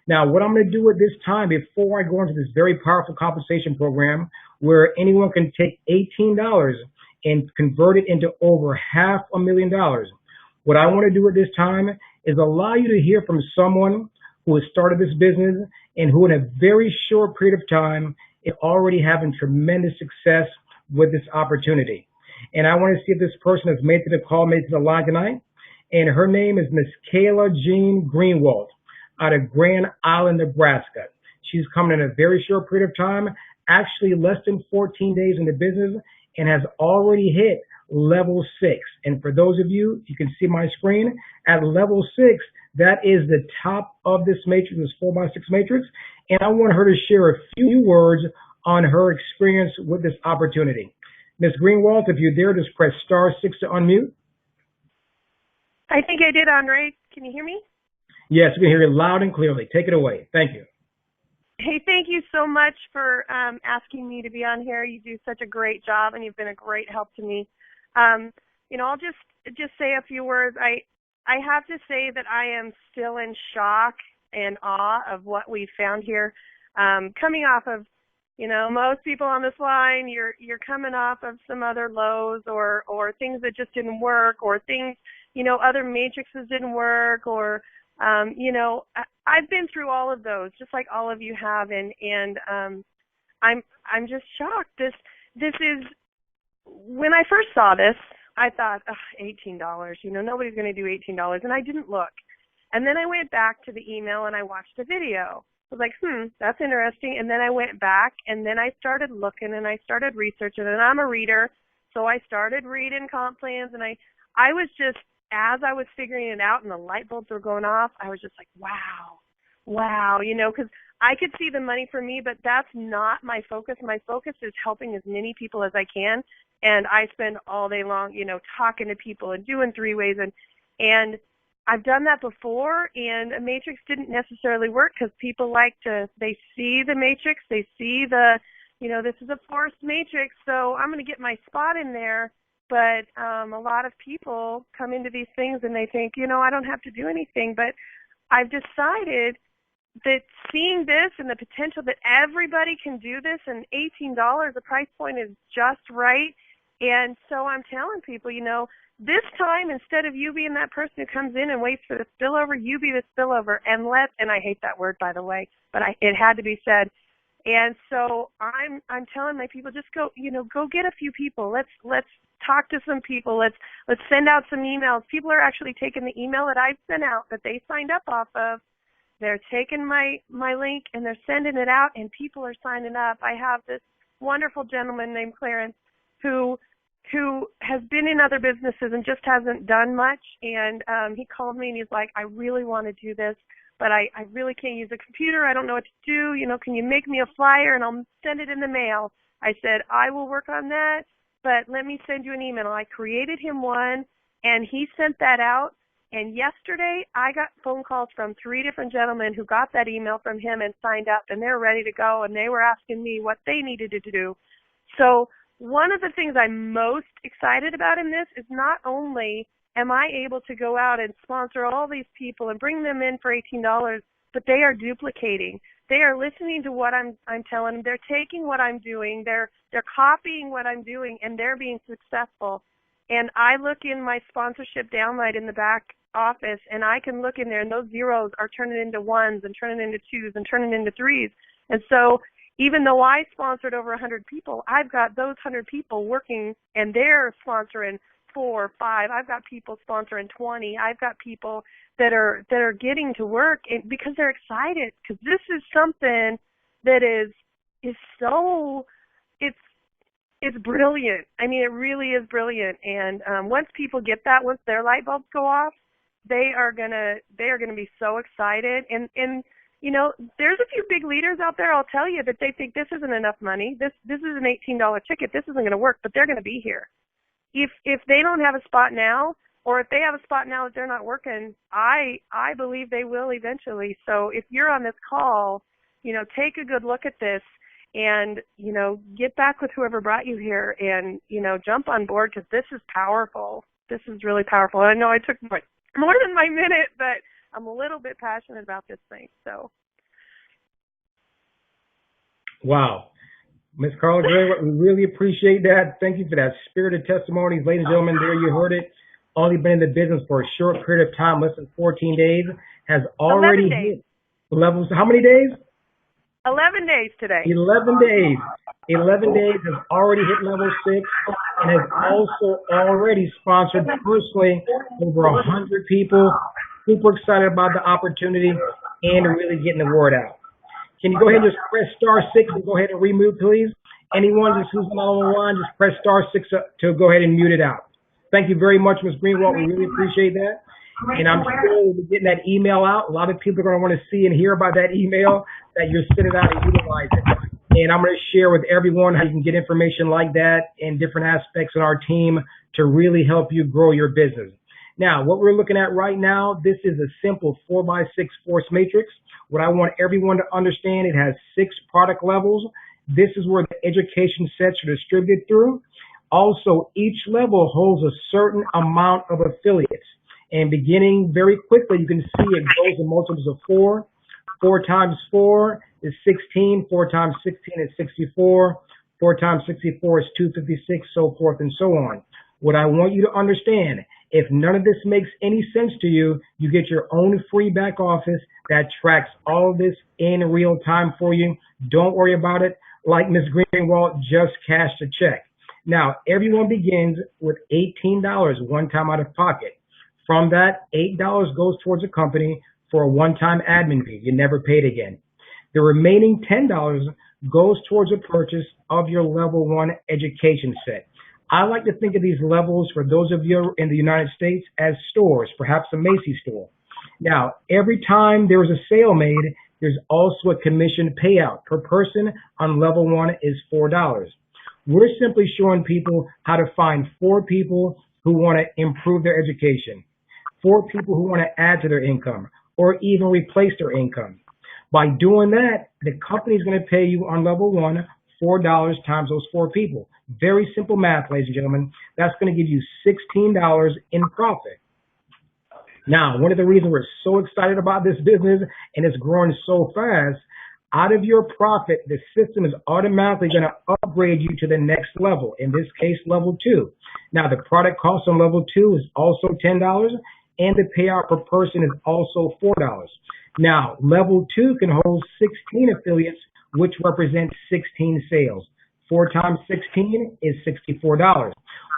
Now, what I'm going to do at this time, before I go into this very powerful compensation program where anyone can take $18 and convert it into over $500,000, what I want to do at this time is allow you to hear from someone who has started this business and who in a very short period of time is already having tremendous success with this opportunity. And I want to see if this person has made it to the call, made it to the line tonight. And her name is Miss Kayla Jean Greenwald out of Grand Island, Nebraska. She's coming in a very short period of time, actually less than 14 days in the business, and has already hit level 6. And for those of you, you can see my screen, at level 6, that is the top of this matrix, this 4x6 matrix. And I want her to share a few words on her experience with this opportunity. Ms. Greenwald, if you're there, just press *6 to unmute. I think I did, Andre. Can you hear me? Yes, we can hear you loud and clearly. Take it away. Thank you. Hey, thank you so much for asking me to be on here. You do such a great job, and you've been a great help to me. I'll just say a few words. I have to say that I am still in shock and awe of what we found here. Coming off of, most people on this line, you're coming off of some other lows or things that just didn't work, or things, other matrices didn't work, or I've been through all of those, just like all of you have, and I'm just shocked. This is, when I first saw this, I thought, $18, nobody's going to do $18, and I didn't look. And then I went back to the email and I watched the video. I was like, that's interesting. And then I went back and then I started looking and I started researching, and I'm a reader, so I started reading comp plans, and I was just, as I was figuring it out and the light bulbs were going off, I was just like, wow, because I could see the money for me, but that's not my focus. My focus is helping as many people as I can, and I spend all day long, talking to people and doing three-ways, and I've done that before, and a matrix didn't necessarily work because people they see the matrix, they see this is a forced matrix, so I'm going to get my spot in there. But a lot of people come into these things and they think, I don't have to do anything. But I've decided that seeing this and the potential that everybody can do this, and $18, the price point is just right. And so I'm telling people, this time, instead of you being that person who comes in and waits for the spillover, you be the spillover. And I hate that word, by the way, but it had to be said. And so I'm telling my people, just go get a few people. Let's talk to some people. Let's send out some emails. People are actually taking the email that I've sent out that they signed up off of. They're taking my link and they're sending it out, and people are signing up. I have this wonderful gentleman named Clarence who has been in other businesses and just hasn't done much. And he called me and he's like, I really want to do this, but I really can't use a computer. I don't know what to do. Can you make me a flyer and I'll send it in the mail? I said, I will work on that, but let me send you an email. I created him one, and he sent that out. And yesterday, I got phone calls from 3 different gentlemen who got that email from him and signed up, and they're ready to go, and they were asking me what they needed to do. So one of the things I'm most excited about in this is not only am I able to go out and sponsor all these people and bring them in for $18, but they are duplicating. They are listening to what I'm telling them. They're taking what I'm doing. They're copying what I'm doing, and they're being successful. And I look in my sponsorship downlight in the back office, and I can look in there, and those zeros are turning into ones and turning into twos and turning into threes. And so even though I sponsored over 100 people, I've got those 100 people working, and they're sponsoring 4 or 5. I've got people sponsoring 20. I've got people that are getting to work because they're excited, because this is something that is so, it's brilliant. I mean, it really is brilliant. And once people get that, once their light bulbs go off, they are gonna be so excited. And there's a few big leaders out there, I'll tell you, that they think this isn't enough money. This is an $18 ticket. This isn't going to work, but they're going to be here. If they don't have a spot now, or if they have a spot now that they're not working, I believe they will eventually. So if you're on this call, take a good look at this, and get back with whoever brought you here, and jump on board, because this is powerful. This is really powerful. I know I took more than my minute, but I'm a little bit passionate about this thing. So. Wow. Ms. Carla Gray, we really appreciate that. Thank you for that spirited testimonies. Ladies and gentlemen, there you heard it. Only been in the business for a short period of time, less than 14 days, has already 11 days. hit levels. How many days? 11 days today. 11 days. 11 days has already hit level 6 and has also already sponsored personally over 100 people. Super excited about the opportunity and really getting the word out. Can you go ahead and just press *6 and go ahead and remute, please? Anyone just who's not on the line, just press *6 to go ahead and mute it out. Thank you very much, Ms. Greenwald. We really appreciate that. And I'm sure we'll be getting that email out. A lot of people are going to want to see and hear about that email that you're sending out and utilize it. And I'm going to share with everyone how you can get information like that and different aspects of our team to really help you grow your business. Now, what we're looking at right now, this is a simple 4x6 force matrix. What I want everyone to understand, it has 6 product levels. This is where the education sets are distributed through. Also, each level holds a certain amount of affiliates. And beginning very quickly, you can see it goes in multiples of 4. 4 times 4 is 16. 4 times 16 is 64. 4 times 64 is 256, so forth and so on. What I want you to understand, if none of this makes any sense to you, you get your own free back office that tracks all of this in real time for you. Don't worry about it. Like Ms. Greenwald, just cash the check. Now, everyone begins with $18 one time out of pocket. From that, $8 goes towards a company for a one-time admin fee. You never pay it again. The remaining $10 goes towards a purchase of your level 1 education set. I like to think of these levels, for those of you in the United States, as stores, perhaps a Macy's store. Now, every time there is a sale made, there's also a commission payout per person on level 1 is $4. We're simply showing people how to find 4 people who want to improve their education, 4 people who want to add to their income, or even replace their income. By doing that, the company is going to pay you on level 1 $4 times those 4 people. Very simple math, ladies and gentlemen. That's going to give you $16 in profit. Now, one of the reasons we're so excited about this business and it's growing so fast, out of your profit, the system is automatically going to upgrade you to the next level, in this case, level 2. Now, the product cost on level 2 is also $10, and the payout per person is also $4. Now, level 2 can hold 16 affiliates, which represents 16 sales. 4 times 16 is $64.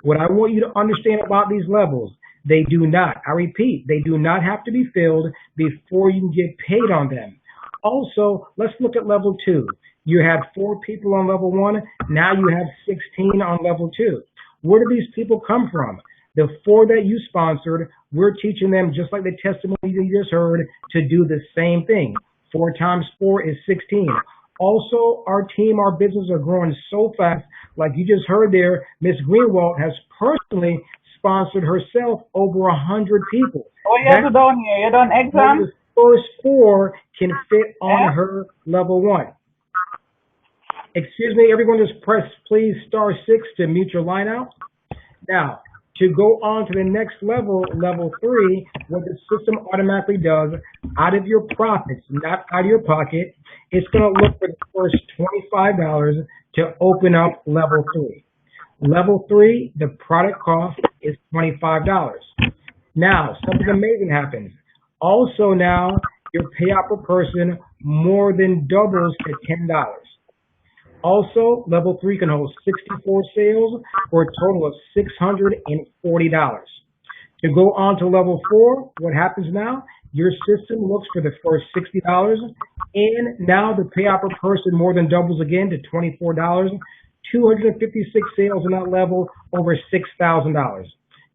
What I want you to understand about these levels, they do not, I repeat, they do not have to be filled before you can get paid on them. Also, let's look at level 2. You had 4 people on level 1. Now you have 16 on level 2. Where do these people come from? The 4 that you sponsored, we're teaching them, just like the testimony you just heard, to do the same thing. 4 times 4 is 16. Also, our team, our business are growing so fast. Like you just heard there, Ms. Greenwald has personally sponsored herself over 100 people. Oh, you have to down here. You done exam? The first 4 can fit on her level 1. Excuse me, everyone, just press please *6 to mute your line out. Now, to go on to the next level, level 3, what the system automatically does, out of your profits, not out of your pocket, it's going to look for the first $25 to open up level 3. Level 3, the product cost is $25. Now, something amazing happens. Also now, your payout per person more than doubles to $10. Also, level 3 can hold 64 sales for a total of $640. To go on to level 4, what happens now? Your system looks for the first $60, and now the payout per person more than doubles again to $24. 256 sales on that level, over $6,000.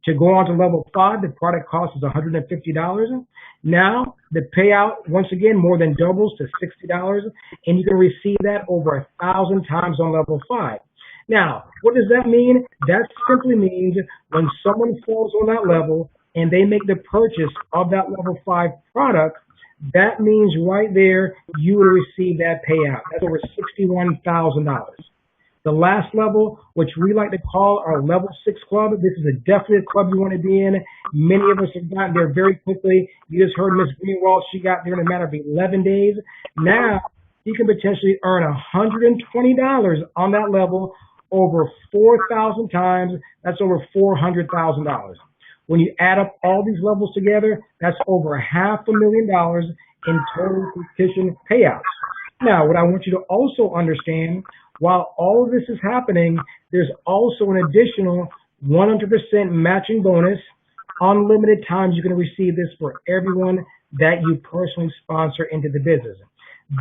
To go on to level 5, the product cost is $150. Now, the payout, once again, more than doubles to $60, and you can receive that over 1,000 times on level 5. Now, what does that mean? That simply means when someone falls on that level and they make the purchase of that level 5 product, that means right there you will receive that payout. That's over $61,000. The last level, which we like to call our level 6 club, this is a definite club you want to be in. Many of us have gotten there very quickly. You just heard Miss Greenwald, she got there in a matter of 11 days. Now, you can potentially earn $120 on that level over 4,000 times. That's over $400,000. When you add up all these levels together, that's over $500,000 in total competition payouts. Now, what I want you to also understand, while all of this is happening, there's also an additional 100% matching bonus. Unlimited times you're going to receive this for everyone that you personally sponsor into the business.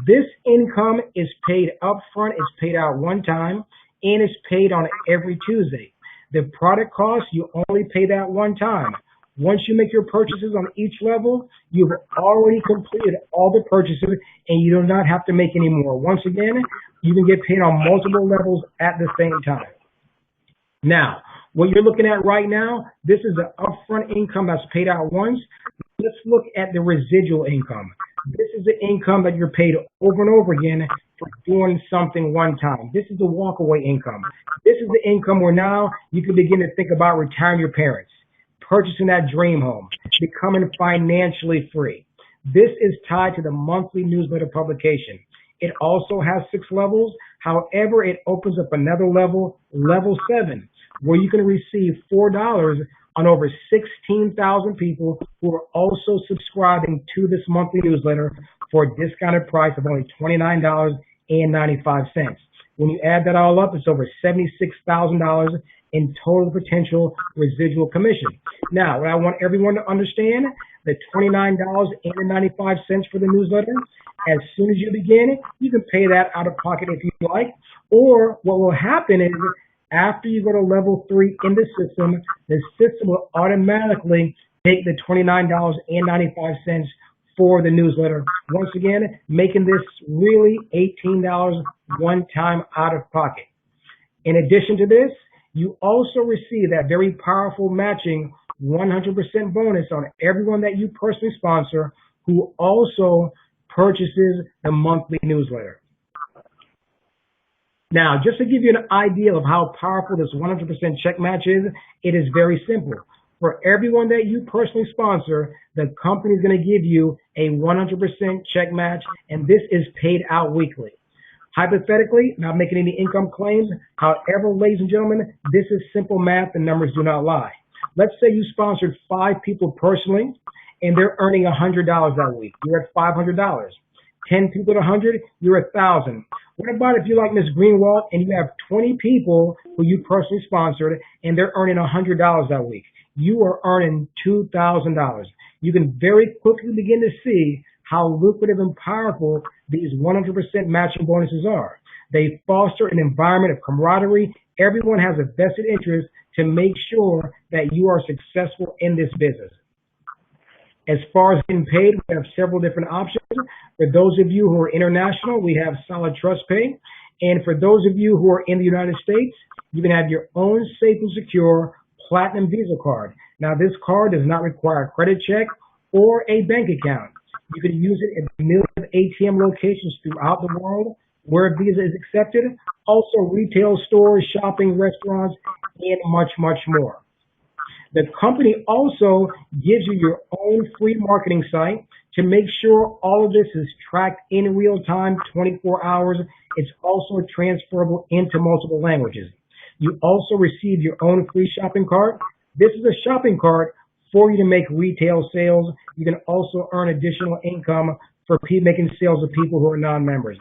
This income is paid upfront, it's paid out one time, and it's paid on every Tuesday. The product cost, you only pay that one time. Once you make your purchases on each level, you've already completed all the purchases and you do not have to make any more. Once again, you can get paid on multiple levels at the same time. Now, what you're looking at right now, this is the upfront income that's paid out once. Let's look at the residual income. This is the income that you're paid over and over again for doing something one time. This is the walkaway income. This is the income where now you can begin to think about retiring your parents, purchasing that dream home, becoming financially free. This is tied to the monthly newsletter publication. It also has 6 levels. However, it opens up another level, level 7, where you can receive $4 on over 16,000 people who are also subscribing to this monthly newsletter for a discounted price of only $29.95. When you add that all up, it's over $76,000 in total potential residual commission. Now, what I want everyone to understand, the $29.95 for the newsletter, as soon as you begin, you can pay that out of pocket if you like, or what will happen is after you go to level 3 in the system will automatically take the $29.95 for the newsletter. Once again, making this really $18 one time out of pocket. In addition to this, you also receive that very powerful matching 100% bonus on everyone that you personally sponsor who also purchases the monthly newsletter. Now, just to give you an idea of how powerful this 100% check match is, it is very simple. For everyone that you personally sponsor, the company is going to give you a 100% check match, and this is paid out weekly. Hypothetically, not making any income claims, however, ladies and gentlemen, this is simple math and numbers do not lie. Let's say you sponsored 5 people personally, and they're earning $100 that week. You're at $500. 10 people at 100, you're at 1,000. What about if you're like Miss Greenwald and you have 20 people who you personally sponsored and they're earning $100 that week? You are earning $2,000. You can very quickly begin to see how lucrative and powerful these 100% matching bonuses are. They foster an environment of camaraderie. Everyone has a vested interest to make sure that you are successful in this business. As far as getting paid, we have several different options. For those of you who are international, we have Solid Trust Pay. And for those of you who are in the United States, you can have your own safe and secure Platinum Visa card. Now, this card does not require a credit check or a bank account. You can use it at millions of ATM locations throughout the world where Visa is accepted, also retail stores, shopping, restaurants, and much, much more. The company also gives you your own free marketing site to make sure all of this is tracked in real time, 24 hours. It's also transferable into multiple languages. You also receive your own free shopping cart. This is a shopping cart for you to make retail sales. You can also earn additional income for making sales of people who are non-members.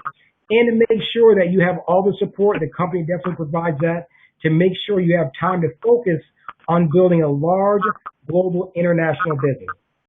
And to make sure that you have all the support, the company definitely provides that to make sure you have time to focus on building a large global international business.